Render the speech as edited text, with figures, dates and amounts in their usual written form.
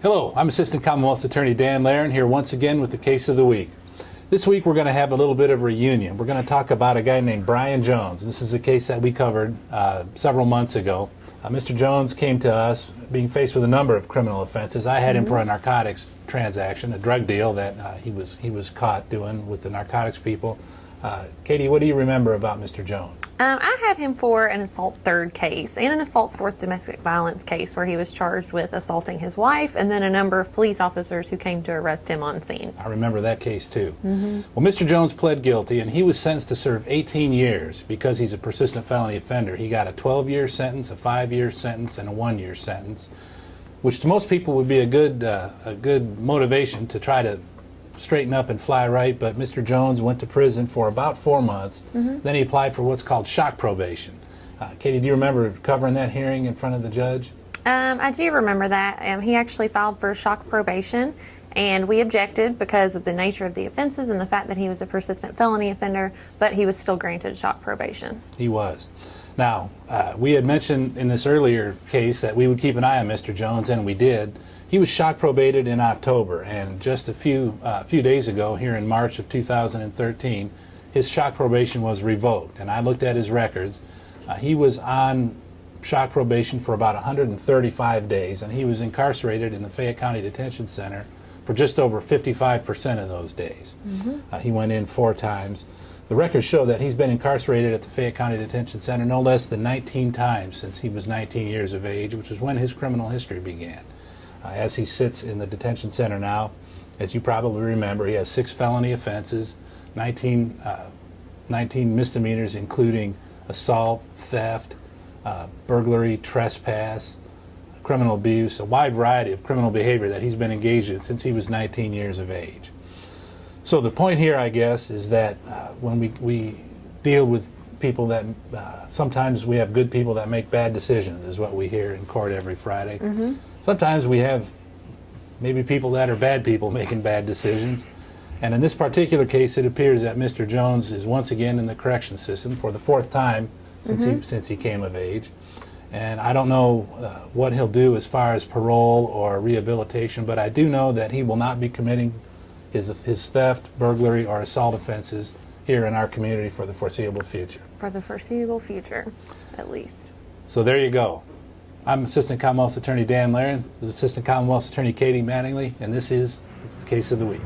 Hello, I'm Assistant Commonwealth's Attorney Dan Laren here once again with the case of the week. This week we're going to have a little bit of a reunion. We're going to talk about a guy named Brian Jones. This is a case that we covered several months ago. Mr. Jones came to us being faced with a number of criminal offenses. I had him for a narcotics transaction, a drug deal that he was caught doing with the narcotics people. Katie, what do you remember about Mr. Jones? I had him for an assault third case and an assault fourth domestic violence case where he was charged with assaulting his wife and then a number of police officers who came to arrest him on scene. I remember that case too. Well, Mr. Jones pled guilty and he was sentenced to serve 18 years because he's a persistent felony offender. He got a 12-year sentence, a 5-year sentence, and a 1-year sentence, which to most people would be a good motivation to try to straighten up and fly right, but Mr. Jones went to prison for about 4 months. Then he applied for what's called shock probation. Katie, do you remember covering that hearing in front of the judge? I do remember that. He actually filed for shock probation, and we objected because of the nature of the offenses and the fact that he was a persistent felony offender, but he was still granted shock probation. He was. Now, we had mentioned in this earlier case that we would keep an eye on Mr. Jones, and we did. He was shock probated in October, and just a few days ago, here in March of 2013, his shock probation was revoked. And I looked at his records. He was on shock probation for about 135 days, and he was incarcerated in the Fayette County Detention Center for just over 55% of those days. He went in 4 times. The records show that he's been incarcerated at the Fayette County Detention Center no less than 19 times since he was 19 years of age, which is when his criminal history began. As he sits in the detention center now, as you probably remember, he has 6 felony offenses, 19 misdemeanors, including assault, theft, burglary, trespass, criminal abuse, a wide variety of criminal behavior that he's been engaged in since he was 19 years of age. So the point here, I guess, is that when we deal with people that sometimes we have good people that make bad decisions, is what we hear in court every Friday. Sometimes we have maybe people that are bad people making bad decisions. And in this particular case, it appears that Mr. Jones is once again in the correction system for the 4th time since he came of age. And I don't know what he'll do as far as parole or rehabilitation, but I do know that he will not be committing his theft, burglary, or assault offenses here in our community for the foreseeable future. For the foreseeable future, at least. So there you go. I'm Assistant Commonwealth's Attorney Dan Laren. This is Assistant Commonwealth's Attorney Katie Mattingly, and this is the case of the week.